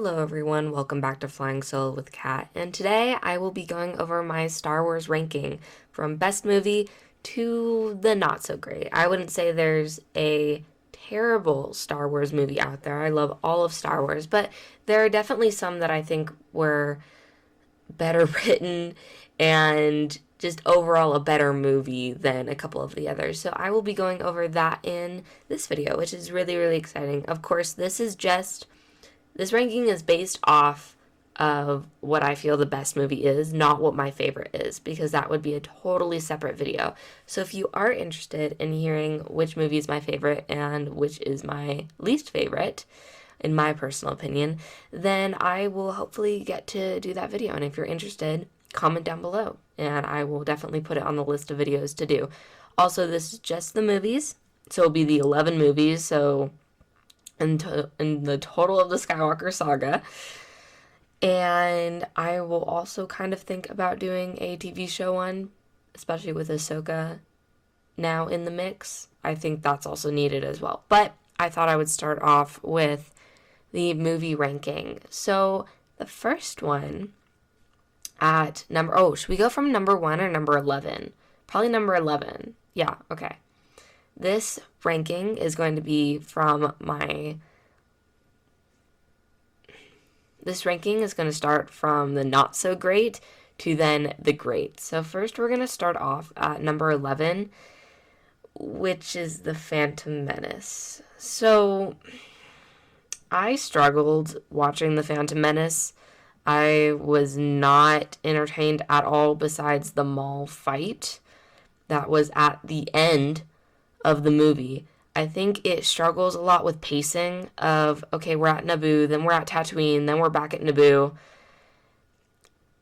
Hello everyone, welcome back to Flying Solo with Kat, and today I will be going over my Star Wars ranking from best movie to the not so great. I wouldn't say there's a terrible Star Wars movie out there. I love all of Star Wars, but there are definitely some that I think were better written and just overall a better movie than a couple of the others. So I will be going over that in this video, which is really, really exciting. Of course, this ranking is based off of what I feel the best movie is, not what my favorite is, because that would be a totally separate video. So if you are interested in hearing which movie is my favorite and which is my least favorite, in my personal opinion, then I will hopefully get to do that video. And if you're interested, comment down below, and I will definitely put it on the list of videos to do. Also, this is just the movies, so it'll be the 11 movies, so in the total of the Skywalker saga. And I will also kind of think about doing a TV show one, especially with Ahsoka now in the mix. I think that's also needed as well. But I thought I would start off with the movie ranking. So the first one at should we go from number 1 or number 11? Probably number 11. Yeah, okay. This ranking is going to be This ranking is going to start from the not so great to then the great. So first we're going to start off at number 11, which is The Phantom Menace. So I struggled watching The Phantom Menace. I was not entertained at all besides the mall fight that was at the end of the movie. I think it struggles a lot with pacing of, okay, we're at Naboo, then we're at Tatooine, then we're back at Naboo.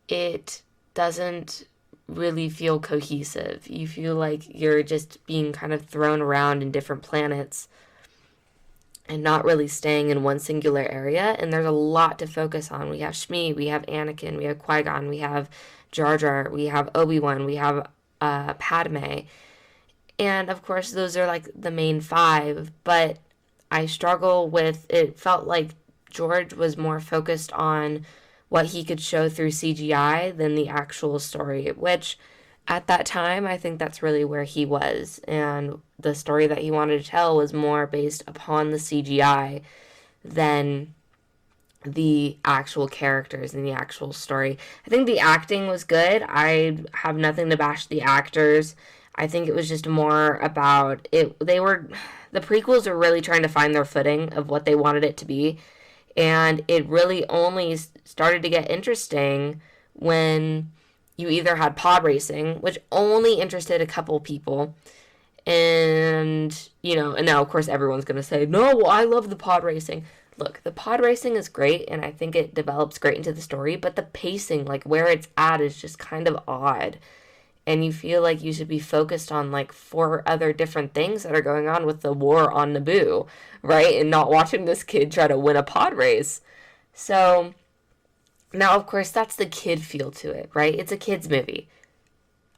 It doesn't really feel cohesive. You feel like you're just being kind of thrown around in different planets and not really staying in one singular area, and there's a lot to focus on. We have Shmi, we have Anakin, we have Qui-Gon, we have Jar Jar, we have Obi-Wan, we have Padme. And of course, those are like the main 5, but I struggle with it. Felt like George was more focused on what he could show through CGI than the actual story, which at that time, I think that's really where he was. And the story that he wanted to tell was more based upon the CGI than the actual characters and the actual story. I think the acting was good. I have nothing to bash the actors. I think it was just more about it. The prequels are really trying to find their footing of what they wanted it to be, and it really only started to get interesting when you either had pod racing, which only interested a couple people, and now of course everyone's gonna say, no, well, I love the pod racing. Look, the pod racing is great, and I think it develops great into the story, but the pacing, like where it's at, is just kind of odd. And you feel like you should be focused on like 4 other different things that are going on with the war on Naboo, right? And not watching this kid try to win a pod race. So now, of course, that's the kid feel to it, right? It's a kid's movie.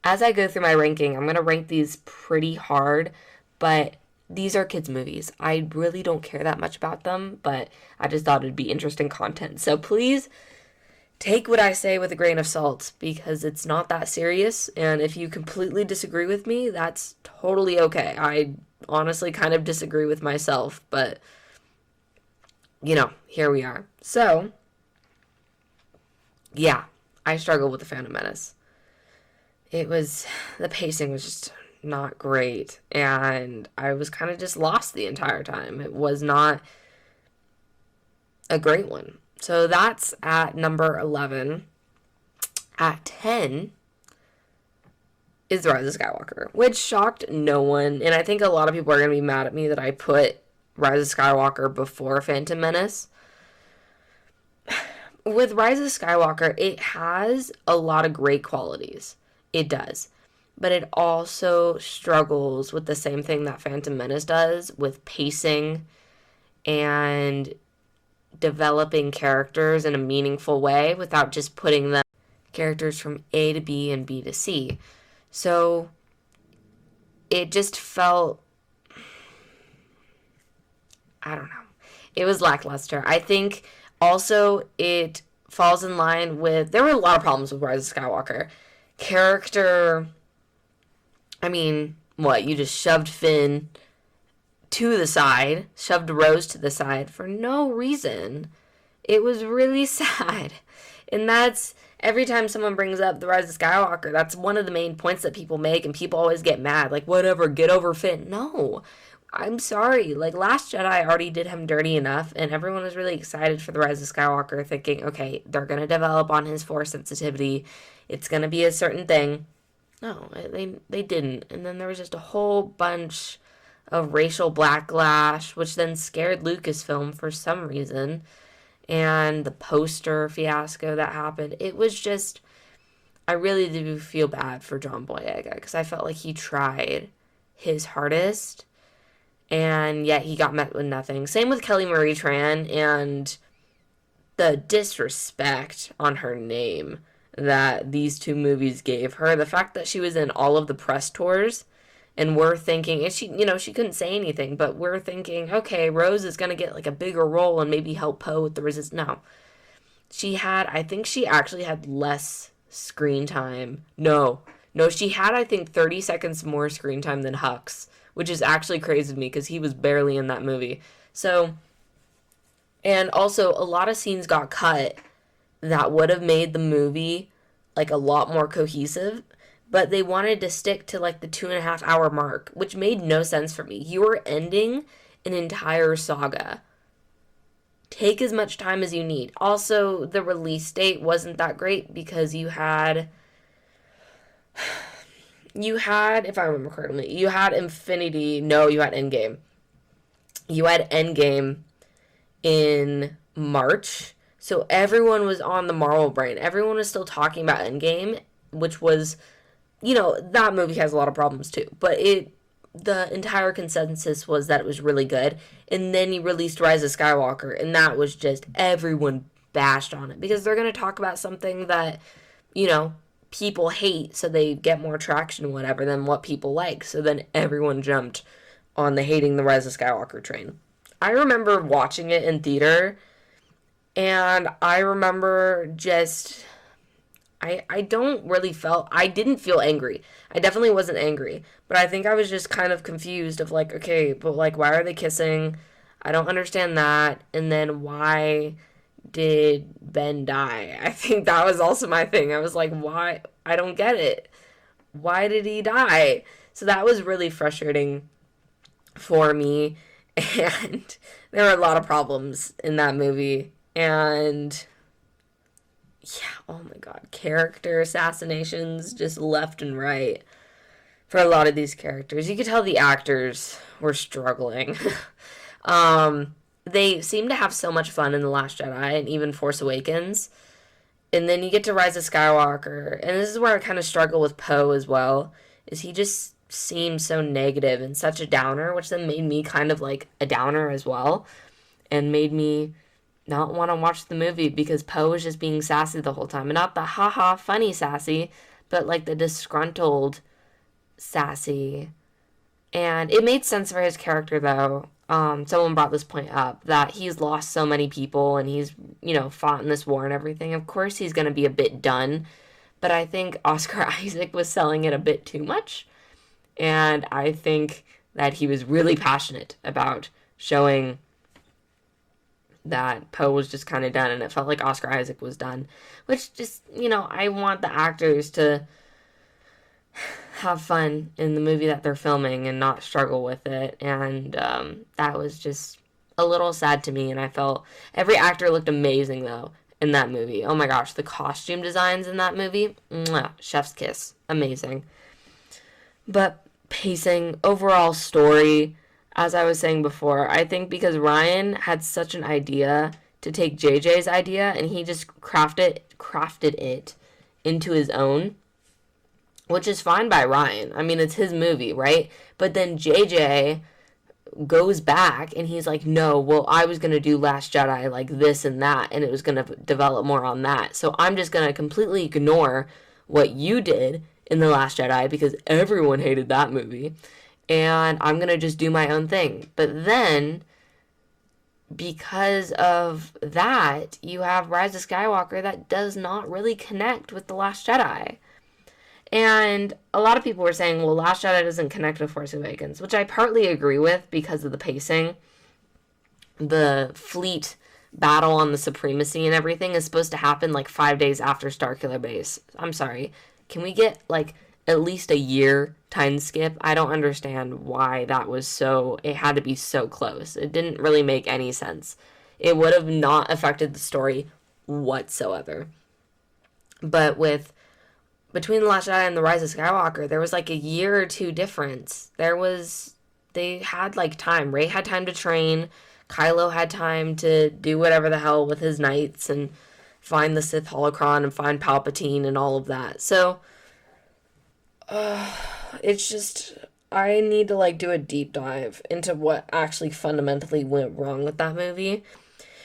As I go through my ranking, I'm going to rank these pretty hard, but these are kids' movies. I really don't care that much about them, but I just thought it'd be interesting content. So please take what I say with a grain of salt, because it's not that serious, and if you completely disagree with me, that's totally okay. I honestly kind of disagree with myself, but, here we are. So, yeah, I struggled with The Phantom Menace. The pacing was just not great, and I was kind of just lost the entire time. It was not a great one. So that's at number 11. At 10 is The Rise of Skywalker, which shocked no one. And I think a lot of people are going to be mad at me that I put Rise of Skywalker before Phantom Menace. With Rise of Skywalker, it has a lot of great qualities. It does. But it also struggles with the same thing that Phantom Menace does, with pacing and developing characters in a meaningful way without just putting them characters from A to B and B to C. So it just felt, I don't know, it was lackluster. I think Also, it falls in line with... There were a lot of problems with Rise of Skywalker. Character... I mean, what? You just shoved Finn to the side, shoved Rose to the side for no reason. It was really sad. And that's... Every time someone brings up The Rise of Skywalker, that's one of the main points that people make, and people always get mad. Like, whatever, get over Finn. No. I'm sorry. Like, Last Jedi already did him dirty enough, and everyone was really excited for The Rise of Skywalker, thinking, okay, they're going to develop on his Force sensitivity. It's going to be a certain thing. No, they didn't. And then there was just a whole bunch of racial backlash, which then scared Lucasfilm for some reason. And the poster fiasco that happened. It was just... I really do feel bad for John Boyega, because I felt like he tried his hardest, and yet he got met with nothing. Same with Kelly Marie Tran, and the disrespect on her name that these two movies gave her. The fact that she was in all of the press tours, and we're thinking, and she couldn't say anything, but we're thinking, okay, Rose is going to get like a bigger role and maybe help Poe with the resistance. No. I think she actually had less screen time. No, she had, I think, 30 seconds more screen time than Hux, which is actually crazy to me because he was barely in that movie. So, and also a lot of scenes got cut that would have made the movie like a lot more cohesive, but they wanted to stick to like the 2.5 hour mark, which made no sense for me. You were ending an entire saga. Take as much time as you need. Also, the release date wasn't that great because you had, if I remember correctly, you had Endgame. You had Endgame in March. So everyone was on the Marvel brain. Everyone was still talking about Endgame, which was, that movie has a lot of problems too. But the entire consensus was that it was really good. And then you released Rise of Skywalker, and that was just, everyone bashed on it. Because they're going to talk about something that, people hate, so they get more traction, whatever, than what people like. So then everyone jumped on the hating the Rise of Skywalker train. I remember watching it in theater, and I remember just... I didn't feel angry. I definitely wasn't angry. But I think I was just kind of confused of like, okay, but like, why are they kissing? I don't understand that. And then why did Ben die? I think that was also my thing. I was like, why? I don't get it. Why did he die? So that was really frustrating for me. And there were a lot of problems in that movie. And... yeah, oh my god, character assassinations just left and right for a lot of these characters. You could tell the actors were struggling. They seem to have so much fun in The Last Jedi and even Force Awakens. And then you get to Rise of Skywalker, and this is where I kind of struggle with Poe as well, is he just seemed so negative and such a downer, which then made me kind of like a downer as well, and made me not want to watch the movie because Poe was just being sassy the whole time. And not the haha funny sassy, but like the disgruntled sassy. And it made sense for his character though. Someone brought this point up that he's lost so many people and he's, fought in this war and everything. Of course he's going to be a bit done. But I think Oscar Isaac was selling it a bit too much. And I think that he was really passionate about showing that Poe was just kind of done, and it felt like Oscar Isaac was done. Which just, I want the actors to have fun in the movie that they're filming and not struggle with it. And that was just a little sad to me, and I felt every actor looked amazing, though, in that movie. Oh my gosh, the costume designs in that movie, mwah, chef's kiss. Amazing. But pacing, overall story... as I was saying before, I think because Ryan had such an idea to take JJ's idea and he just crafted it into his own, which is fine by Ryan. I mean, it's his movie, right? But then JJ goes back and he's like, no, well, I was going to do Last Jedi like this and that, and it was going to develop more on that. So I'm just going to completely ignore what you did in The Last Jedi because everyone hated that movie. And I'm going to just do my own thing. But then because of that, you have Rise of Skywalker that does not really connect with The Last Jedi. And a lot of people were saying, well, Last Jedi doesn't connect with Force Awakens, which I partly agree with because of the pacing. The fleet battle on the Supremacy and everything is supposed to happen like 5 days after Starkiller Base. I'm sorry. Can we get like at least a year time skip? I don't understand why that was so, it had to be so close. It didn't really make any sense. It would have not affected the story whatsoever. But with between The Last Jedi and The Rise of Skywalker, there was like a year or two difference. They had like time. Rey had time to train. Kylo had time to do whatever the hell with his knights and find the Sith holocron and find Palpatine and all of that. So, it's just, I need to like do a deep dive into what actually fundamentally went wrong with that movie.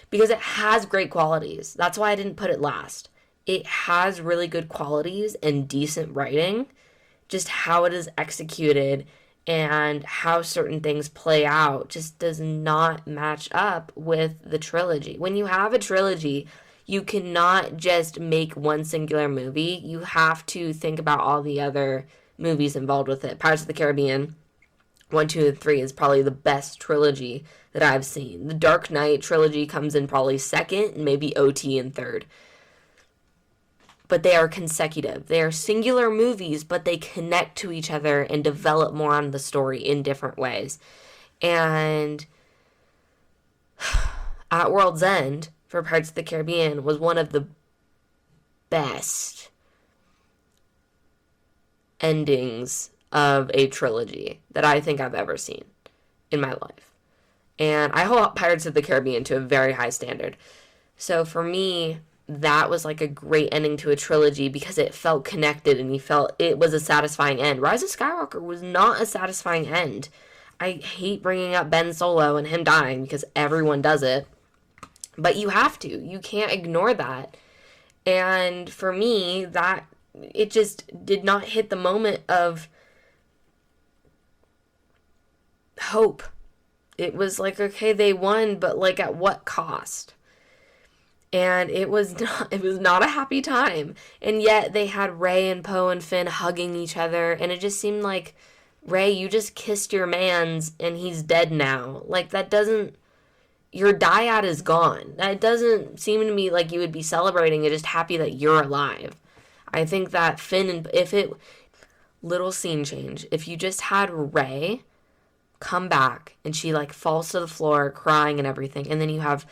Because it has great qualities. That's why I didn't put it last. It has really good qualities and decent writing. Just how it is executed and how certain things play out just does not match up with the trilogy. When you have a trilogy, you cannot just make one singular movie. You have to think about all the other movies involved with it. Pirates of the Caribbean 1, 2, and 3 is probably the best trilogy that I've seen. The Dark Knight trilogy comes in probably second, and maybe OT in third. But they are consecutive. They are singular movies, but they connect to each other and develop more on the story in different ways. And At World's End for Pirates of the Caribbean was one of the best endings of a trilogy that I think I've ever seen in my life. And I hold Pirates of the Caribbean to a very high standard. So for me, that was like a great ending to a trilogy because it felt connected and you felt it was a satisfying end. Rise of Skywalker was not a satisfying end. I hate bringing up Ben Solo and him dying because everyone does it. But you have to. You can't ignore that. And for me, that it just did not hit the moment of hope. It was like, okay, they won, but like at what cost? And it was not a happy time. And yet they had Rey and Poe and Finn hugging each other, and it just seemed like, Rey, you just kissed your man's and he's dead now. Like, that doesn't, your dyad is gone. That doesn't seem to me like you would be celebrating and just happy that you're alive. I think that Finn, and little scene change, if you just had Rey come back and she like falls to the floor crying and everything, and then you have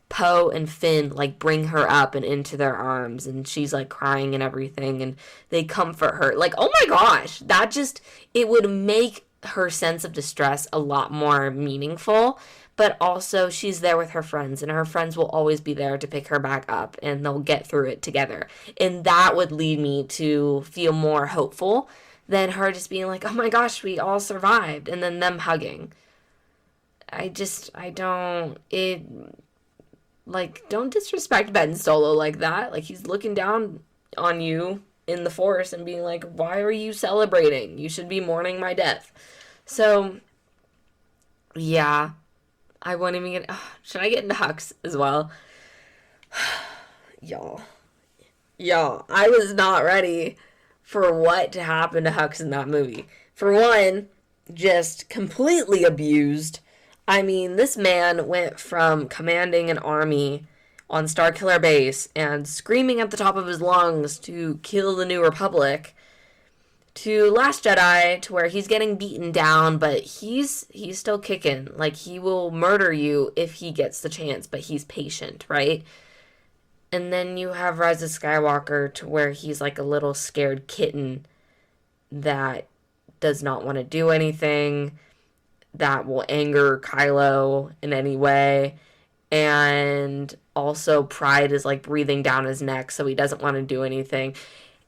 Poe and Finn like bring her up and into their arms and she's like crying and everything and they comfort her. Like, oh my gosh, that just, it would make her sense of distress a lot more meaningful. But also she's there with her friends and her friends will always be there to pick her back up and they'll get through it together. And that would lead me to feel more hopeful than her just being like, oh my gosh, we all survived, and then them hugging. Like, don't disrespect Ben Solo like that. Like, he's looking down on you in the Force and being like, why are you celebrating? You should be mourning my death. So, yeah. I won't even get... should I get into Hux as well? Y'all, I was not ready for what to happen to Hux in that movie. For one, just completely abused. I mean, this man went from commanding an army on Starkiller Base and screaming at the top of his lungs to kill the New Republic to Last Jedi, to where he's getting beaten down, but he's still kicking. Like, he will murder you if he gets the chance, but he's patient, right? And then you have Rise of Skywalker, to where he's like a little scared kitten that does not want to do anything, that will anger Kylo in any way, and also pride is like breathing down his neck, so he doesn't want to do anything.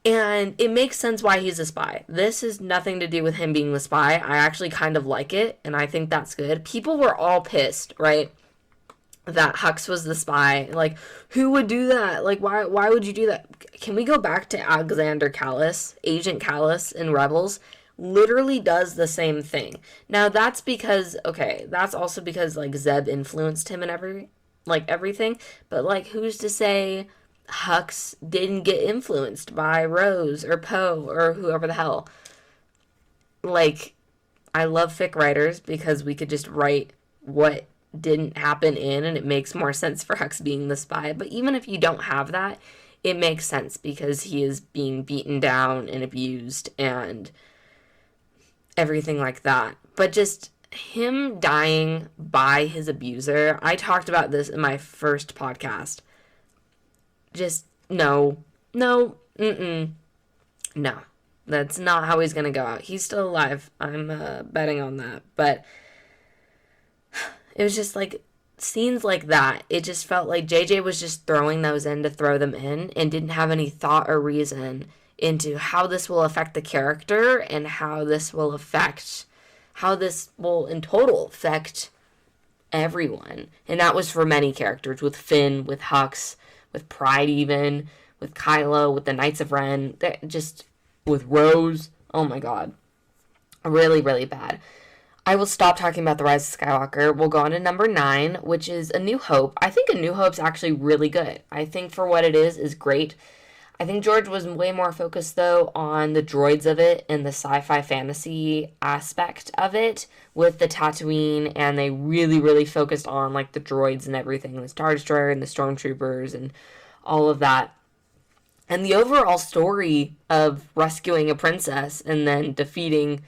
And it makes sense why he's a spy. This is nothing to do with him being the spy. I actually kind of like it, and I think that's good. People were all pissed, right, that Hux was the spy. Like, who would do that? Like, why would you do that? Can we go back to Alexander Callus, Agent Callus in Rebels? literally does the same thing. Now that's because, okay, that's also because like Zeb influenced him and everything, but like who's to say Hux didn't get influenced by Rose or Poe or whoever the hell? Like, I love fic writers because we could just write what didn't happen in, and it makes more sense for Hux being the spy. But even if you don't have that, it makes sense because he is being beaten down and abused and everything like that. But just him dying by his abuser, I talked about this in my first podcast. Just no, no, no. That's not how he's gonna go out. He's still alive. I'm betting on that. But it was just like scenes like that. It just felt like JJ was just throwing those in to throw them in and didn't have any thought or reason into how this will affect the character and how this will in total affect everyone. And that was for many characters, with Finn, with Hux, with Pride even, with Kylo, with the Knights of Ren, just with Rose. Oh my god. Really, really bad. I will stop talking about The Rise of Skywalker. We'll go on to number 9, which is A New Hope. I think A New Hope's actually really good. I think for what it is great. I think George was way more focused, though, on the droids of it and the sci-fi fantasy aspect of it with the Tatooine, and they really, really focused on, like, the droids and everything, the Star Destroyer and the Stormtroopers and all of that. And the overall story of rescuing a princess and then defeating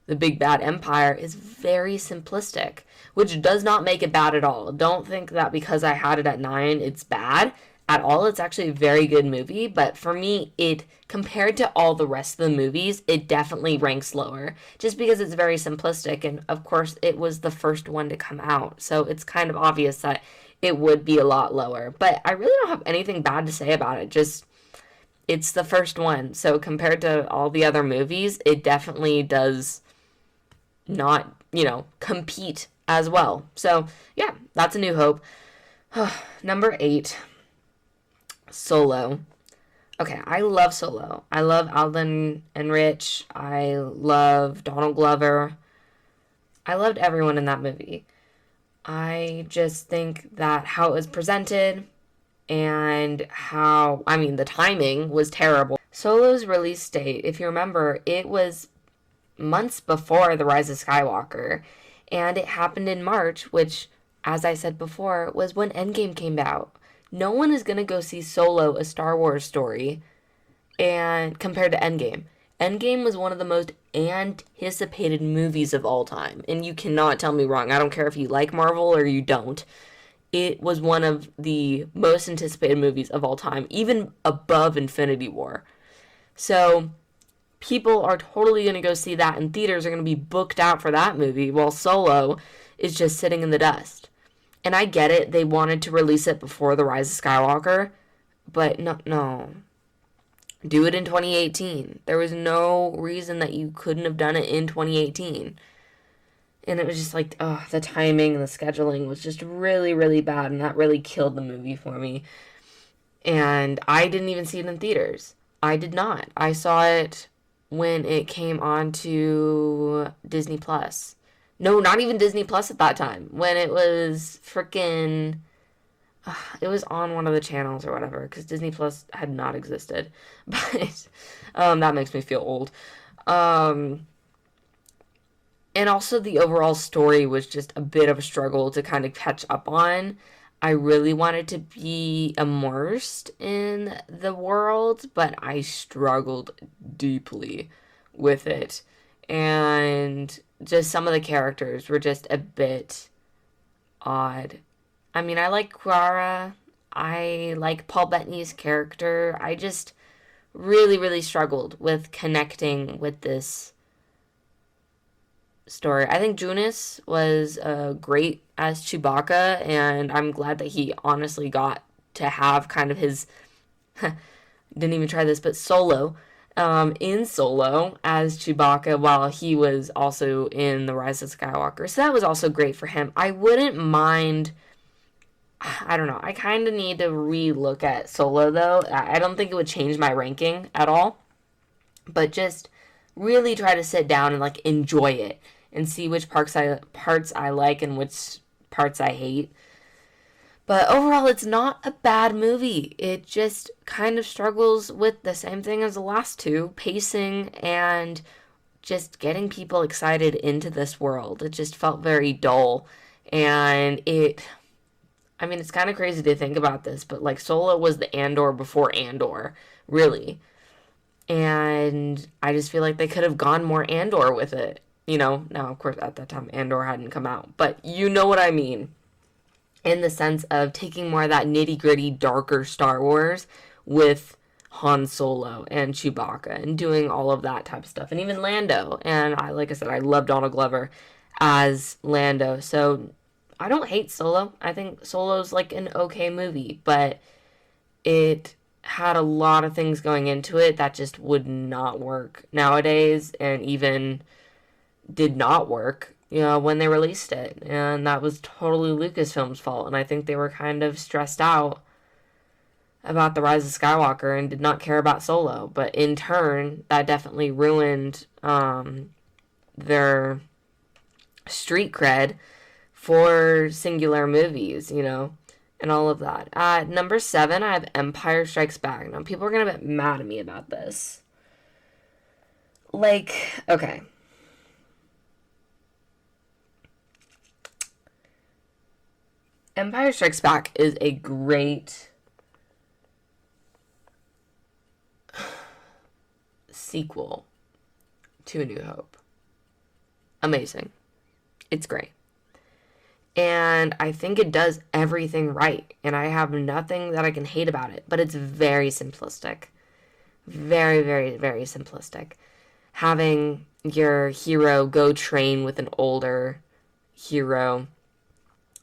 the big bad empire is very simplistic, which does not make it bad at all. Don't think that because I had it at 9, it's bad at all. It's actually a very good movie, but for me, it, compared to all the rest of the movies, it definitely ranks lower, just because it's very simplistic, and of course, it was the first one to come out, so it's kind of obvious that it would be a lot lower, but I really don't have anything bad to say about it, just, it's the first one, so compared to all the other movies, it definitely does not, compete as well. So, yeah, that's A New Hope. Number 8, Solo. Okay, I love Solo. I love Alden Enrich. I love Donald Glover. I loved everyone in that movie. I just think that how it was presented and the timing was terrible. Solo's release date, if you remember, it was months before The Rise of Skywalker, and it happened in March, which, as I said before, was when Endgame came out. No one is going to go see Solo, a Star Wars story, and compared to Endgame. Endgame was one of the most anticipated movies of all time, and you cannot tell me wrong. I don't care if you like Marvel or you don't. It was one of the most anticipated movies of all time, even above Infinity War. So people are totally going to go see that, and theaters are going to be booked out for that movie, while Solo is just sitting in the dust. And I get it, they wanted to release it before The Rise of Skywalker, but no. Do it in 2018. There was no reason that you couldn't have done it in 2018. And it was just like, the timing and the scheduling was just really, really bad, and that really killed the movie for me. And I didn't even see it in theaters. I did not. I saw it when it came on to Disney Plus. No, not even Disney Plus at that time. When it was freaking, it was on one of the channels or whatever, because Disney Plus had not existed. But that makes me feel old. And also the overall story was just a bit of a struggle to kind of catch up on. I really wanted to be immersed in the world, but I struggled deeply with it. And just some of the characters were just a bit odd. I mean, I like Quara. I like Paul Bettany's character. I just really, really struggled with connecting with this story. I think Junis was great as Chewbacca, and I'm glad that he honestly got to have kind of his didn't even try this, but Solo in Solo as Chewbacca while he was also in The Rise of Skywalker. So that was also great for him. I wouldn't mind, I don't know, I kind of need to re-look at Solo though. I don't think it would change my ranking at all, but just really try to sit down and like enjoy it and see which parts I like and which parts I hate. But overall, it's not a bad movie. It just kind of struggles with the same thing as the last two, pacing and just getting people excited into this world. It just felt very dull. And I mean, it's kind of crazy to think about this, but like Solo was the Andor before Andor, really. And I just feel like they could have gone more Andor with it. Now, of course, at that time, Andor hadn't come out. But you know what I mean. In the sense of taking more of that nitty-gritty, darker Star Wars with Han Solo and Chewbacca and doing all of that type of stuff. And even Lando. And like I said, I love Donald Glover as Lando. So I don't hate Solo. I think Solo's like an okay movie. But it had a lot of things going into it that just would not work nowadays, and even did not work, when they released it. And that was totally Lucasfilm's fault. And I think they were kind of stressed out about The Rise of Skywalker and did not care about Solo. But in turn, that definitely ruined their street cred for singular movies, and all of that. At number 7, I have Empire Strikes Back. Now, people are going to get mad at me about this. Okay. Empire Strikes Back is a great sequel to A New Hope. Amazing. It's great. And I think it does everything right. And I have nothing that I can hate about it. But it's very simplistic. Very, very, very simplistic. Having your hero go train with an older hero.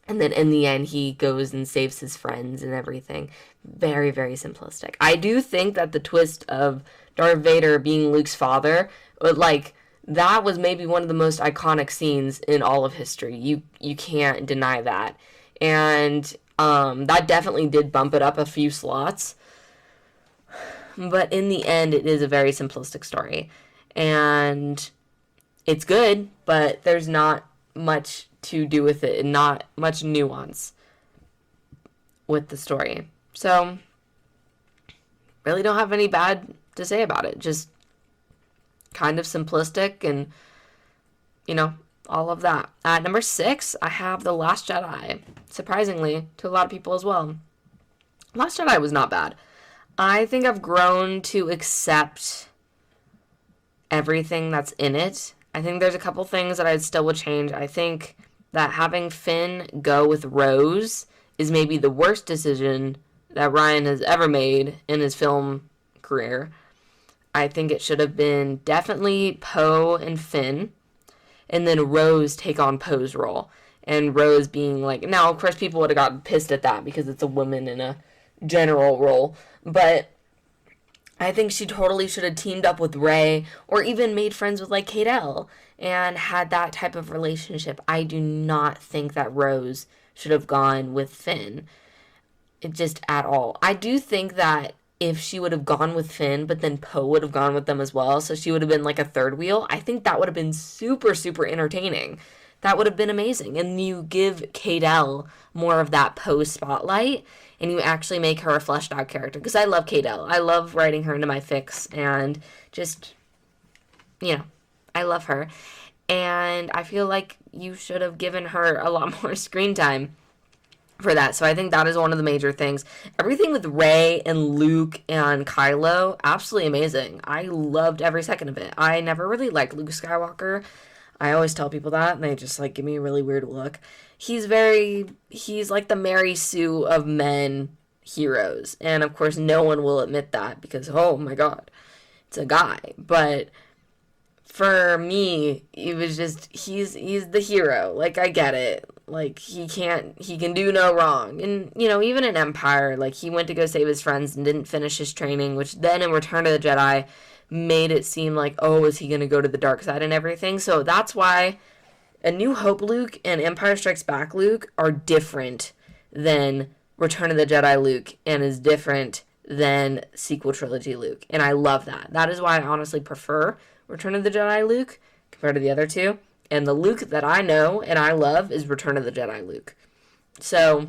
And then in the end, he goes and saves his friends and everything. Very, very simplistic. I do think that the twist of Darth Vader being Luke's father, that was maybe one of the most iconic scenes in all of history. You can't deny that. And that definitely did bump it up a few slots. But in the end, it is a very simplistic story. And it's good, but there's not much to do with it and not much nuance with the story. So, really don't have any bad to say about it. Just kind of simplistic and, all of that. At number 6, I have The Last Jedi. Surprisingly, to a lot of people as well. Last Jedi was not bad. I think I've grown to accept everything that's in it. I think there's a couple things that I still would change. I think that having Finn go with Rose is maybe the worst decision that Ryan has ever made in his film career. I think it should have been definitely Poe and Finn, and then Rose take on Poe's role. And Rose being now, of course, people would have gotten pissed at that because it's a woman in a general role. But I think she totally should have teamed up with Rey, or even made friends with Kate Elle and had that type of relationship. I do not think that Rose should have gone with Finn. Just at all. I do think that if she would have gone with Finn, but then Poe would have gone with them as well, so she would have been a third wheel, I think that would have been super, super entertaining. That would have been amazing. And you give Kate Elle more of that Poe spotlight, and you actually make her a fleshed out character. Because I love Kate Elle. I love writing her into my fics, and just, I love her. And I feel like you should have given her a lot more screen time for that. So I think that is one of the major things. Everything with Rey and Luke and Kylo, absolutely amazing. I loved every second of it. I never really liked Luke Skywalker. I always tell people that, and they just give me a really weird look. He's like the Mary Sue of men heroes. And of course no one will admit that because, oh my god, it's a guy. But for me, it was just, he's the hero. I get it. He can do no wrong. And, even in Empire, he went to go save his friends and didn't finish his training, which then in Return of the Jedi made it seem is he going to go to the dark side and everything? So that's why A New Hope Luke and Empire Strikes Back Luke are different than Return of the Jedi Luke, and is different than sequel trilogy Luke. And I love that. That is why I honestly prefer Return of the Jedi Luke compared to the other two. And the Luke that I know and I love is Return of the Jedi Luke. So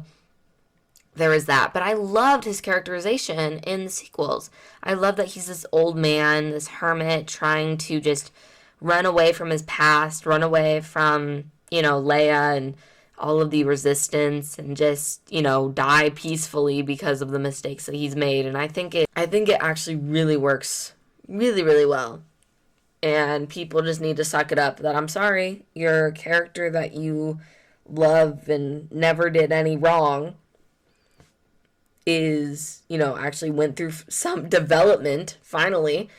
there is that. But I loved his characterization in the sequels. I love that he's this old man, this hermit, trying to just run away from his past, run away from, Leia and all of the resistance, and just, die peacefully because of the mistakes that he's made. And I think it actually really works really, really well. And people just need to suck it up that, I'm sorry, your character that you love and never did any wrong is, actually went through some development, finally,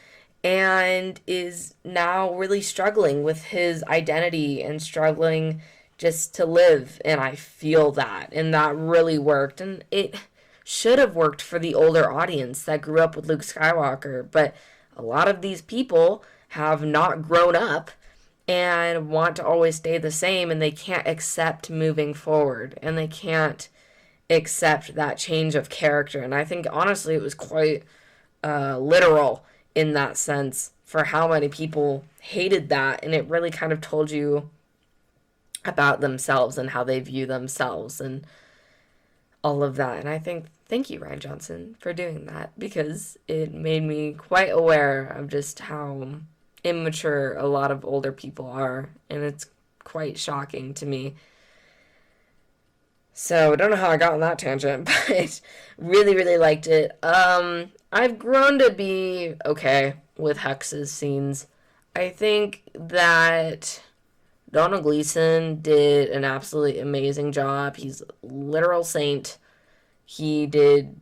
and is now really struggling with his identity and struggling just to live. And I feel that. And that really worked. And it should have worked for the older audience that grew up with Luke Skywalker. But a lot of these people have not grown up and want to always stay the same, and they can't accept moving forward, and they can't accept that change of character. And I think, honestly, it was quite literal in that sense for how many people hated that, and it really kind of told you about themselves and how they view themselves and all of that. And I think, thank you, Rian Johnson, for doing that, because it made me quite aware of just how immature a lot of older people are, and it's quite shocking to me. So I don't know how I got on that tangent, but really, really liked it. I've grown to be okay with Hux's scenes. I think that Donald Gleason did an absolutely amazing job. He's a literal saint. He did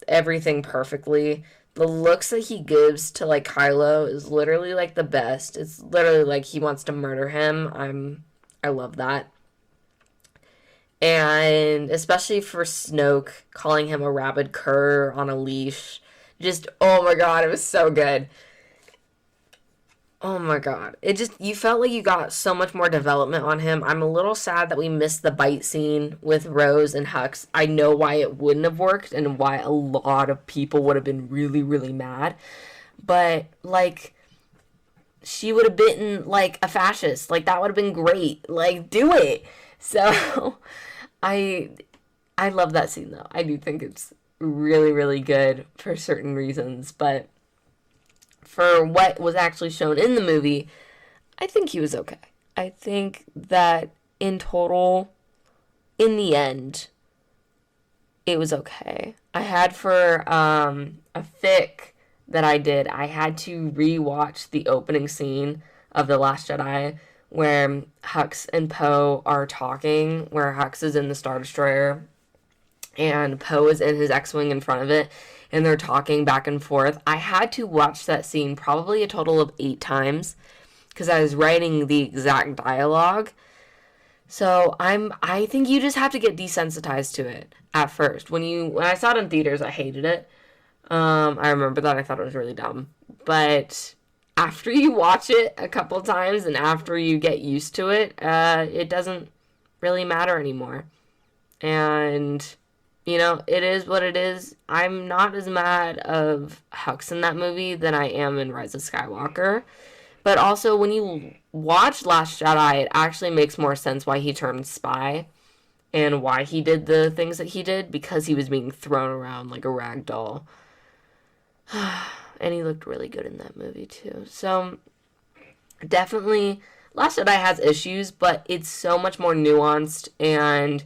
everything perfectly. The looks that he gives to, like, Kylo is literally, like, the best. It's literally like he wants to murder him. I love that. And especially for Snoke, calling him a rabid cur on a leash. Just, oh my god, it was so good. Oh my god. You felt like you got so much more development on him. I'm a little sad that we missed the bite scene with Rose and Hux. I know why it wouldn't have worked and why a lot of people would have been really, really mad. But, like, she would have bitten, like, a fascist. Like, that would have been great. Like, do it. So, I love that scene, though. I do think it's really, really good for certain reasons. But for what was actually shown in the movie, I think he was okay. I think that in total, in the end, it was okay. I had for a fic that I did, I had to rewatch the opening scene of The Last Jedi where Hux and Poe are talking, where Hux is in the Star Destroyer and Poe is in his X-Wing in front of it, and they're talking back and forth. I had to watch that scene probably a total of 8 times because I was writing the exact dialogue. So I think you just have to get desensitized to it at first. When I saw it in theaters, I hated it. I remember that. I thought it was really dumb. But after you watch it a couple times and after you get used to it, it doesn't really matter anymore. And it is what it is. I'm not as mad of Hux in that movie than I am in Rise of Skywalker. But also, when you watch Last Jedi, it actually makes more sense why he turned spy and why he did the things that he did, because he was being thrown around like a rag doll. And he looked really good in that movie, too. So, definitely, Last Jedi has issues, but it's so much more nuanced and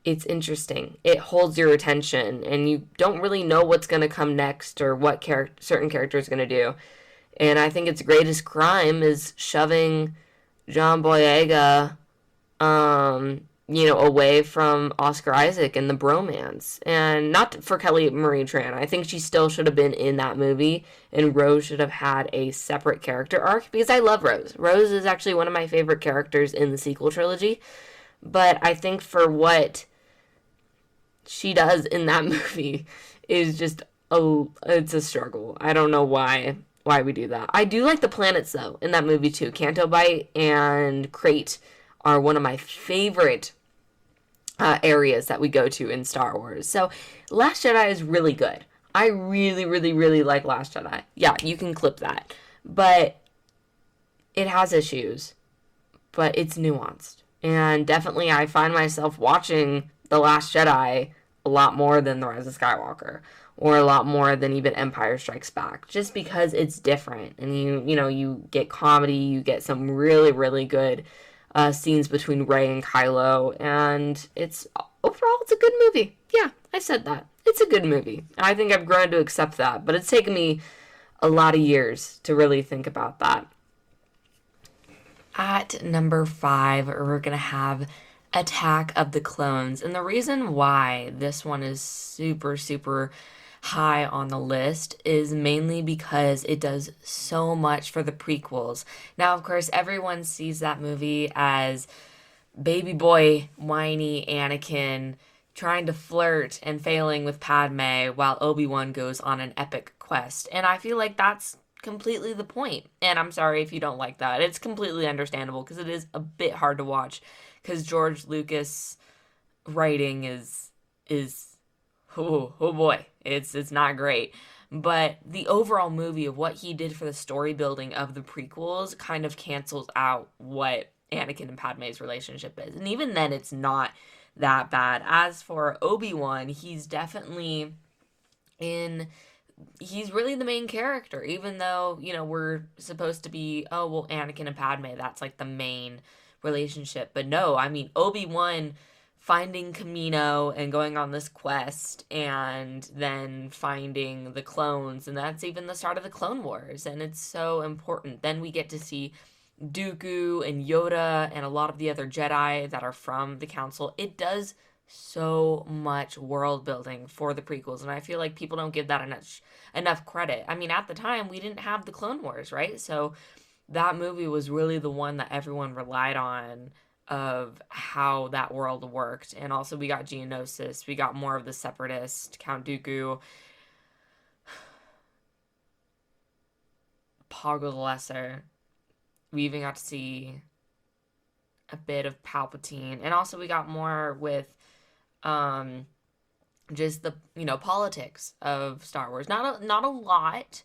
it's interesting. It holds your attention, and you don't really know what's going to come next or what certain character is going to do. And I think its greatest crime is shoving John Boyega, away from Oscar Isaac and the bromance. And not for Kelly Marie Tran. I think she still should have been in that movie, and Rose should have had a separate character arc, because I love Rose. Rose is actually one of my favorite characters in the sequel trilogy. But I think for what she does in that movie is just it's a struggle. I don't know why we do that. I do like the planets, though, in that movie, too. Canto Bight and Crate are one of my favorite areas that we go to in Star Wars. So, Last Jedi is really good. I really, really, really like Last Jedi. Yeah, you can clip that. But It has issues, but it's nuanced. And definitely, I find myself watching The Last Jedi a lot more than The Rise of Skywalker, or a lot more than even Empire Strikes Back, just because it's different. And you get comedy, you get some really, really good scenes between Rey and Kylo, and it's overall it's a good movie. Yeah, I said that. It's a good movie. I think I've grown to accept that, but it's taken me a lot of years to really think about that. At number 5, we're going to have Attack of the Clones. And the reason why this one is super, super high on the list is mainly because it does so much for the prequels. Now, of course, everyone sees that movie as baby boy, whiny Anakin trying to flirt and failing with Padme while Obi-Wan goes on an epic quest. And I feel like that's completely the point. And I'm sorry if you don't like that. It's completely understandable because it is a bit hard to watch because George Lucas writing is oh boy, it's not great. But the overall movie of what he did for the story building of the prequels kind of cancels out what Anakin and Padme's relationship is. And even then it's not that bad. As for Obi-Wan, he's definitely in he's really the main character, even though, we're supposed to be, oh, well, Anakin and Padme, that's like the main relationship. But no, I mean, Obi-Wan finding Camino and going on this quest and then finding the clones, and that's even the start of the Clone Wars, and it's so important. Then we get to see Dooku and Yoda and a lot of the other Jedi that are from the Council. It does so much world building for the prequels, and I feel like people don't give that enough credit. I mean, at the time we didn't have the Clone Wars, right? So that movie was really the one that everyone relied on of how that world worked. And also we got Geonosis, we got more of the Separatist, Count Dooku, Poggle the Lesser. We even got to see a bit of Palpatine, and also we got more with um just the politics of Star Wars. Not a lot,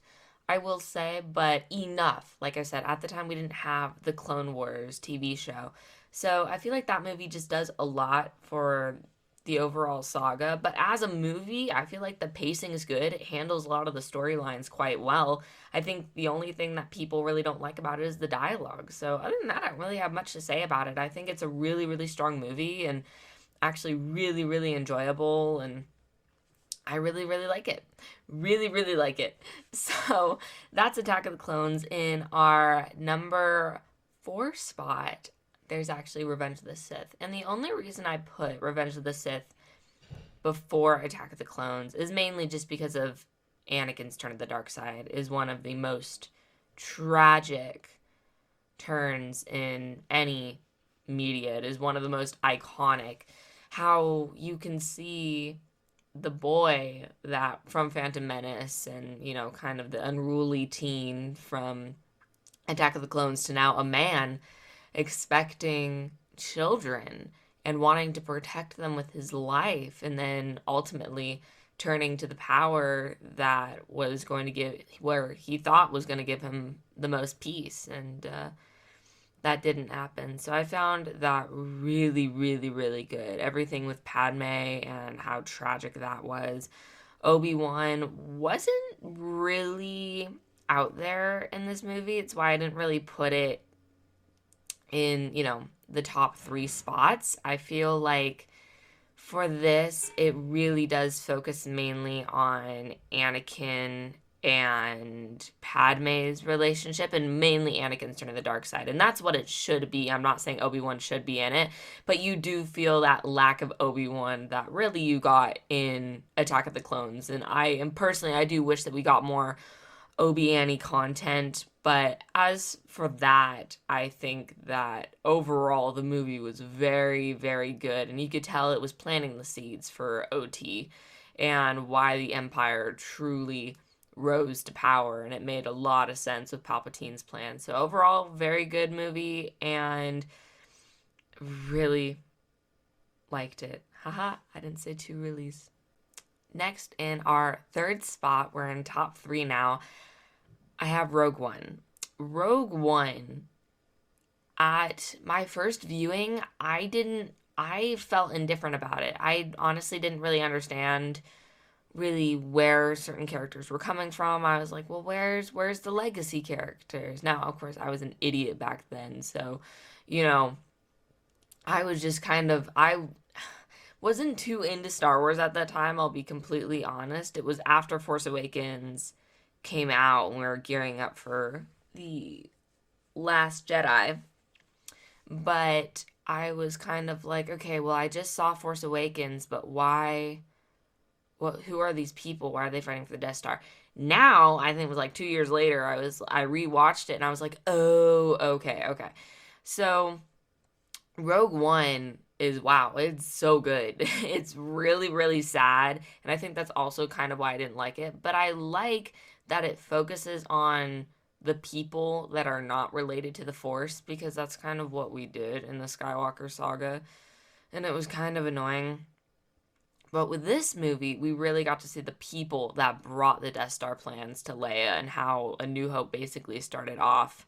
I will say, but enough. Like I said, at the time we didn't have the Clone Wars TV show, so I feel like that movie just does a lot for the overall saga. But as a movie, I feel like the pacing is good. It handles a lot of the storylines quite well. I think the only thing that people really don't like about it is the dialogue. So other than that, I don't really have much to say about it. I think it's a really, really strong movie and actually really, really enjoyable, and I really, really like it. Really, really like it. So that's Attack of the Clones. In our number 4 spot, there's actually Revenge of the Sith. And the only reason I put Revenge of the Sith before Attack of the Clones is mainly just because of Anakin's turn to the dark side is one of the most tragic turns in any media. It is one of the most iconic. How you can see the boy that from Phantom Menace and, kind of the unruly teen from Attack of the Clones to now a man expecting children and wanting to protect them with his life, and then ultimately turning to the power that was going to give, where he thought was going to give him the most peace, and that didn't happen. So I found that really, really, really good. Everything with Padme and how tragic that was. Obi-Wan wasn't really out there in this movie. It's why I didn't really put it in, the top 3 spots. I feel like for this, it really does focus mainly on Anakin and Padme's relationship, and mainly Anakin's turn to the dark side. And that's what it should be. I'm not saying Obi-Wan should be in it, but you do feel that lack of Obi-Wan that really you got in Attack of the Clones. And I do wish that we got more Obi-Annie content, but as for that, I think that overall the movie was very, very good, and you could tell it was planting the seeds for OT and why the Empire truly rose to power, and it made a lot of sense with Palpatine's plan. So overall, very good movie, and really liked it. Haha, I didn't say 2 release. Next, in our 3rd spot, we're in top 3 now. I have Rogue One. Rogue One At my first viewing, I felt indifferent about it. I honestly didn't really understand really where certain characters were coming from. I was like, well, where's the legacy characters? Now, of course, I was an idiot back then, so you know, I was just kind of I wasn't too into Star Wars at that time, I'll be completely honest. It was after Force Awakens came out and we were gearing up for the Last Jedi. But I was kind of like, okay, well, I just saw Force Awakens, but why? What? Who are these people? Why are they fighting for the Death Star? Now, I think it was like 2 years later, I rewatched it and I was like, oh, okay, okay. So Rogue One is wow, it's so good. It's really, really sad. And I think that's also kind of why I didn't like it. But I like that it focuses on the people that are not related to the Force because that's kind of what we did in the Skywalker saga. And it was kind of annoying. But with this movie, we really got to see the people that brought the Death Star plans to Leia and how A New Hope basically started off.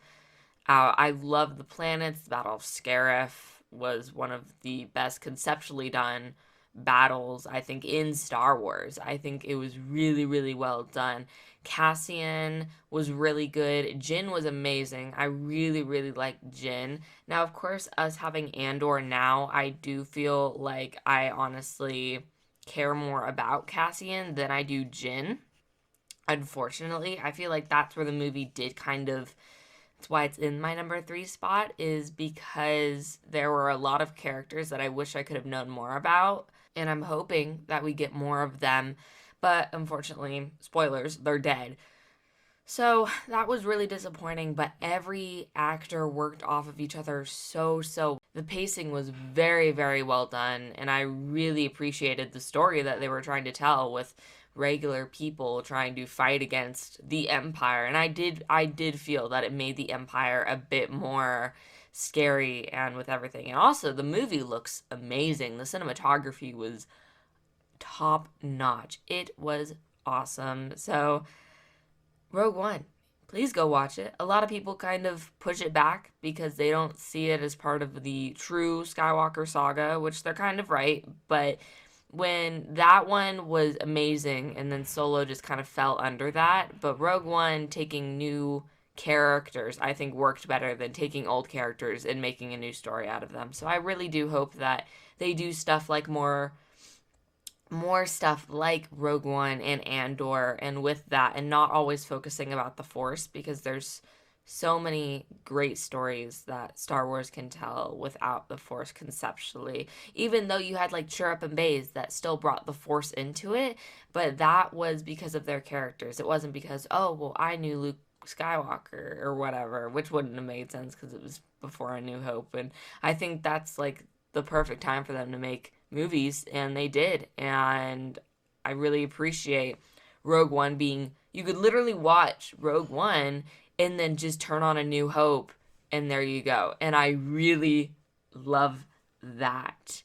I love the planets. The Battle of Scarif was one of the best conceptually done battles, I think, in Star Wars. I think it was really, really well done. Cassian was really good. Jin was amazing. I really, really liked Jin. Now, of course, us having Andor now, I do feel like I honestly care more about Cassian than I do Jin. Unfortunately, I feel like that's where the movie did kind of that's why it's in my number three spot, is because there were a lot of characters that I wish I could have known more about, and I'm hoping that we get more of them. But unfortunately, spoilers, they're dead. So that was really disappointing, but every actor worked off of each other so. The pacing was very, very well done, and I really appreciated the story that they were trying to tell with regular people trying to fight against the Empire. And I did feel that it made the Empire a bit more scary and with everything. And also the movie looks amazing. The cinematography was top notch. It was awesome. So Rogue One. Please go watch it. A lot of people kind of push it back because they don't see it as part of the true Skywalker saga, which they're kind of right. But when that one was amazing and then Solo just kind of fell under that, but Rogue One taking new characters I think worked better than taking old characters and making a new story out of them. So I really do hope that they do stuff like more stuff like Rogue One and Andor, and with that, and not always focusing about the Force because there's so many great stories that Star Wars can tell without the Force conceptually. Even though you had like Chirrup and Baze that still brought the Force into it, but that was because of their characters. It wasn't because, oh, well, I knew Luke Skywalker or whatever, which wouldn't have made sense because it was before A New Hope. And I think that's like the perfect time for them to make movies, and they did. And I really appreciate Rogue One being, you could literally watch Rogue One and then just turn on A New Hope, and there you go. And I really love that.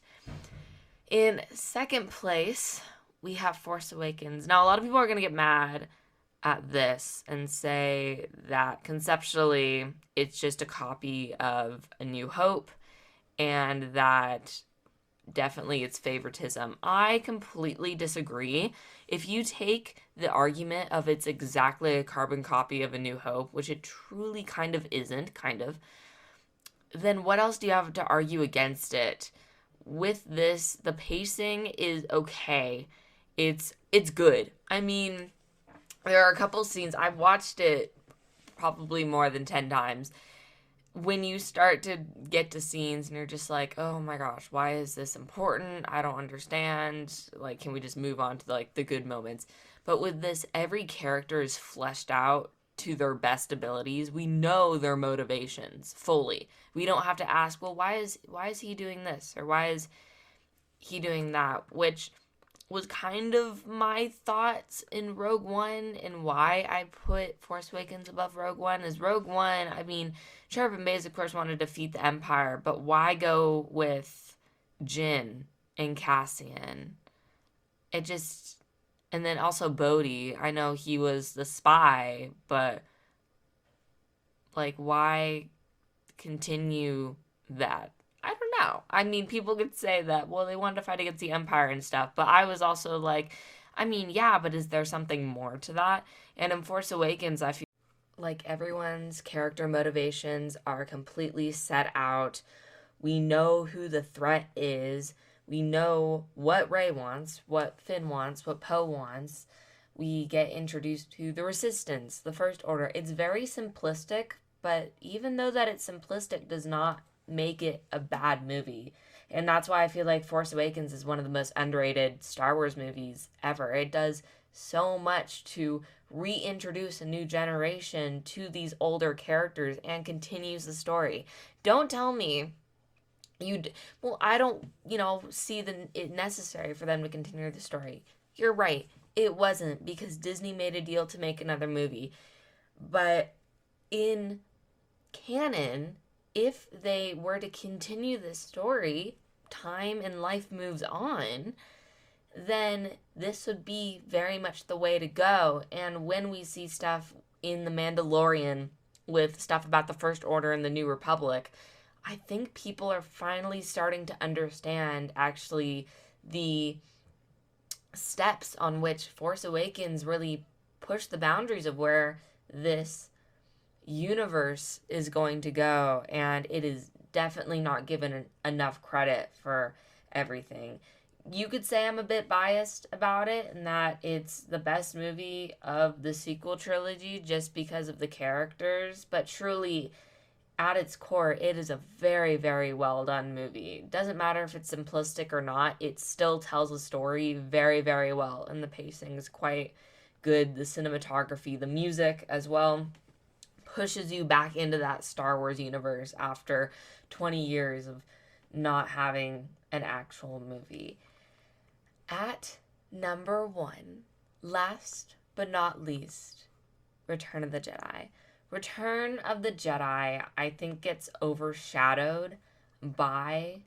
In second place, we have Force Awakens. Now, a lot of people are going to get mad at this and say that conceptually it's just a copy of A New Hope and that definitely it's favoritism. I completely disagree. If you take the argument of it's exactly a carbon copy of A New Hope, which it truly kind of isn't, then what else do you have to argue against it? With this, the pacing is okay. It's good. I mean, there are a couple scenes I've watched it probably more than 10 times when you start to get to scenes and you're just like, oh my gosh, why is this important? I don't understand. Like, can we just move on to like the good moments? But with this, every character is fleshed out to their best abilities. We know their motivations fully. We don't have to ask, well, why is he doing this or why is he doing that? Which was kind of my thoughts in Rogue One, and why I put Force Awakens above Rogue One is Rogue One, I mean, Sheriff and Baze, of course, want to defeat the Empire, but why go with Jin and Cassian? It just, and then also Bodhi. I know he was the spy, but like, why? continue that. I don't know. I mean, people could say that, well, they wanted to fight against the Empire and stuff, but I was also like, I mean, yeah, but is there something more to that? And in Force Awakens, I feel like everyone's character motivations are completely set out. We know who the threat is. We know what Rey wants, what Finn wants, what Poe wants. We get introduced to the Resistance, the First Order. It's very simplistic, but even though that it's simplistic does not make it a bad movie. And that's why I feel like Force Awakens is one of the most underrated Star Wars movies ever. It does so much to reintroduce a new generation to these older characters and continues the story. Don't tell me well, I don't, see it necessary for them to continue the story. You're right. It wasn't because Disney made a deal to make another movie. But in canon, if they were to continue this story, time and life moves on, then this would be very much the way to go. And when we see stuff in The Mandalorian with stuff about the First Order and the New Republic, I think people are finally starting to understand actually the steps on which Force Awakens really push the boundaries of where this universe is going to go, and it is definitely not given enough credit for everything. You could say I'm a bit biased about it and that it's the best movie of the sequel trilogy just because of the characters, but truly at its core, it is a very, very well done movie. It doesn't matter if it's simplistic or not, it still tells a story very, very well, and the pacing is quite good. The cinematography, the music as well, pushes you back into that Star Wars universe after 20 years of not having an actual movie. At number 1, last but not least, Return of the Jedi. Return of the Jedi, I think, gets overshadowed by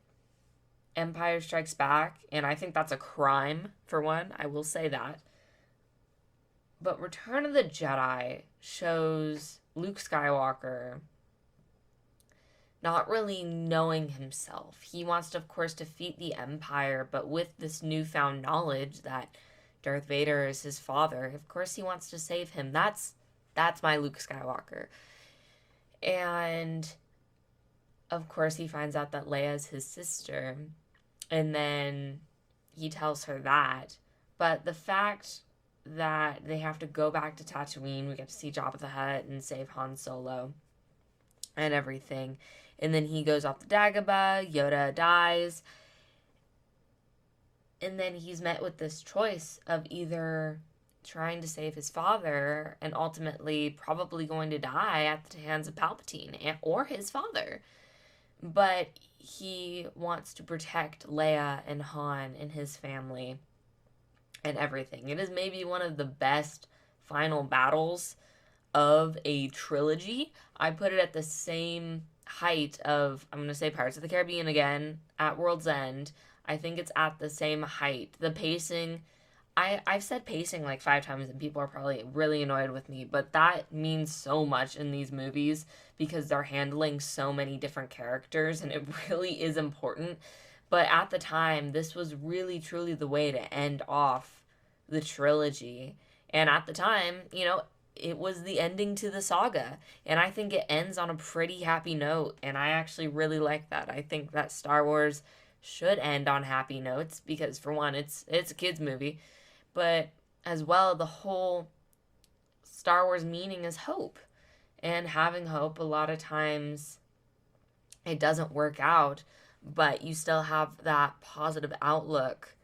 Empire Strikes Back, and I think that's a crime, for one. I will say that. But Return of the Jedi shows Luke Skywalker not really knowing himself. He wants to, of course, defeat the Empire, but with this newfound knowledge that Darth Vader is his father, of course he wants to save him. That's my Luke Skywalker. And of course he finds out that Leia's his sister, and then he tells her that. But the fact that they have to go back to Tatooine, we get to see Jabba the Hutt and save Han Solo and everything. And then he goes off to Dagobah, Yoda dies. And then he's met with this choice of either trying to save his father and ultimately probably going to die at the hands of Palpatine or his father. But he wants to protect Leia and Han and his family and everything. It is maybe one of the best final battles of a trilogy. I put it at the same height of, I'm going to say Pirates of the Caribbean again, at World's End. I think it's at the same height. The pacing, I've said pacing like 5 times and people are probably really annoyed with me, but that means so much in these movies because they're handling so many different characters and it really is important. But at the time, this was really truly the way to end off the trilogy. And at the time, it was the ending to the saga. And I think it ends on a pretty happy note. And I actually really like that. I think that Star Wars should end on happy notes because, for one, it's a kids movie. But as well, the whole Star Wars meaning is hope. And having hope, a lot of times, it doesn't work out. But you still have that positive outlook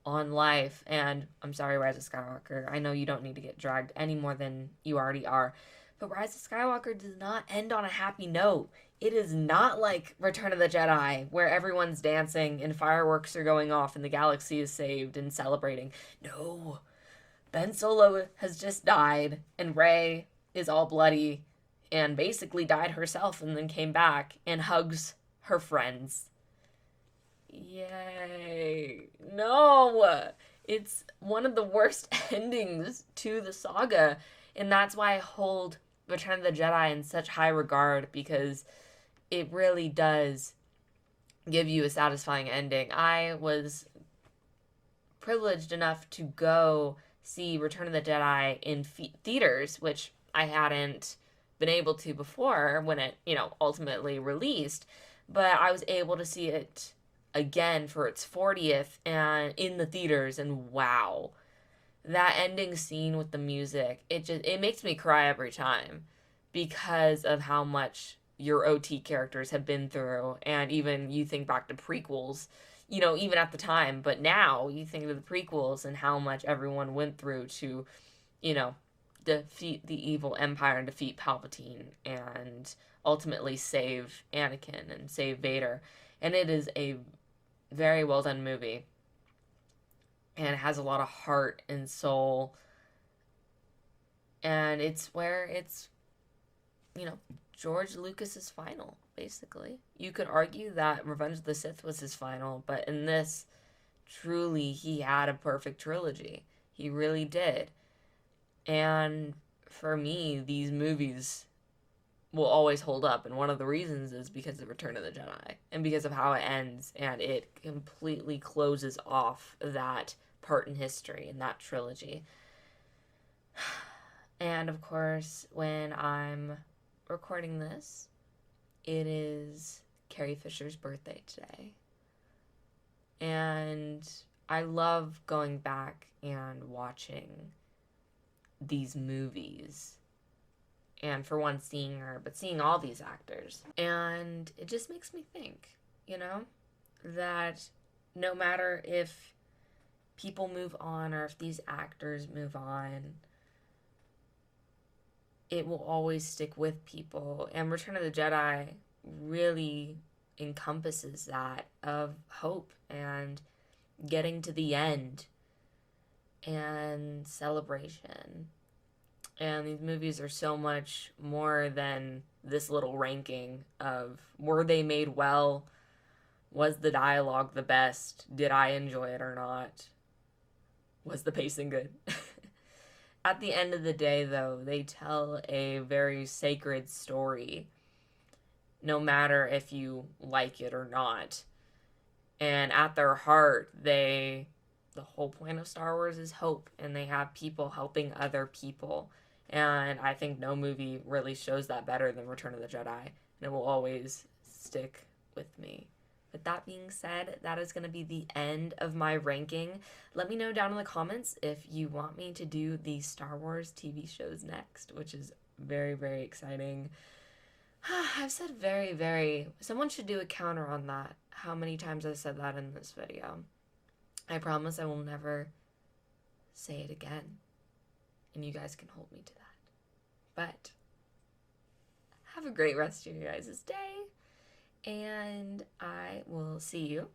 on life. And I'm sorry, Rise of Skywalker, I know you don't need to get dragged any more than you already are, but Rise of Skywalker does not end on a happy note. It is not like Return of the Jedi, where everyone's dancing and fireworks are going off and the galaxy is saved and celebrating. No. Ben Solo has just died, and Rey is all bloody and basically died herself and then came back and hugs her friends. Yay. No! It's one of the worst endings to the saga, and that's why I hold Return of the Jedi in such high regard, because it really does give you a satisfying ending. I was privileged enough to go see Return of the Jedi in theaters, which I hadn't been able to before when it, ultimately released. But I was able to see it again for its 40th and in the theaters, and wow. That ending scene with the music, it makes me cry every time because of how much your OT characters have been through. And even you think back to prequels, even at the time, but now you think of the prequels and how much everyone went through to, you know, defeat the evil empire and defeat Palpatine and ultimately save Anakin and save Vader. And it is a very well done movie and has a lot of heart and soul. And it's where it's, George Lucas's final, basically. You could argue that Revenge of the Sith was his final, but in this, truly, he had a perfect trilogy. He really did. And for me, these movies will always hold up. And one of the reasons is because of Return of the Jedi and because of how it ends. And it completely closes off that part in history in that trilogy. And of course, when I'm recording this, it is Carrie Fisher's birthday today. And I love going back and watching these movies. And for one, seeing her, but seeing all these actors. And it just makes me think, that no matter if people move on or if these actors move on, it will always stick with people. And Return of the Jedi really encompasses that of hope and getting to the end and celebration. And these movies are so much more than this little ranking of were they made well? Was the dialogue the best? Did I enjoy it or not? Was the pacing good? At the end of the day, though, they tell a very sacred story, no matter if you like it or not. And at their heart, the whole point of Star Wars is hope, and they have people helping other people. And I think no movie really shows that better than Return of the Jedi, and it will always stick with me. With that being said, that is going to be the end of my ranking. Let me know down in the comments if you want me to do the Star Wars TV shows next, which is very, very exciting. I've said very, very... Someone should do a counter on that, how many times I've said that in this video. I promise I will never say it again, and you guys can hold me to that. But have a great rest of your guys' day, and I will see you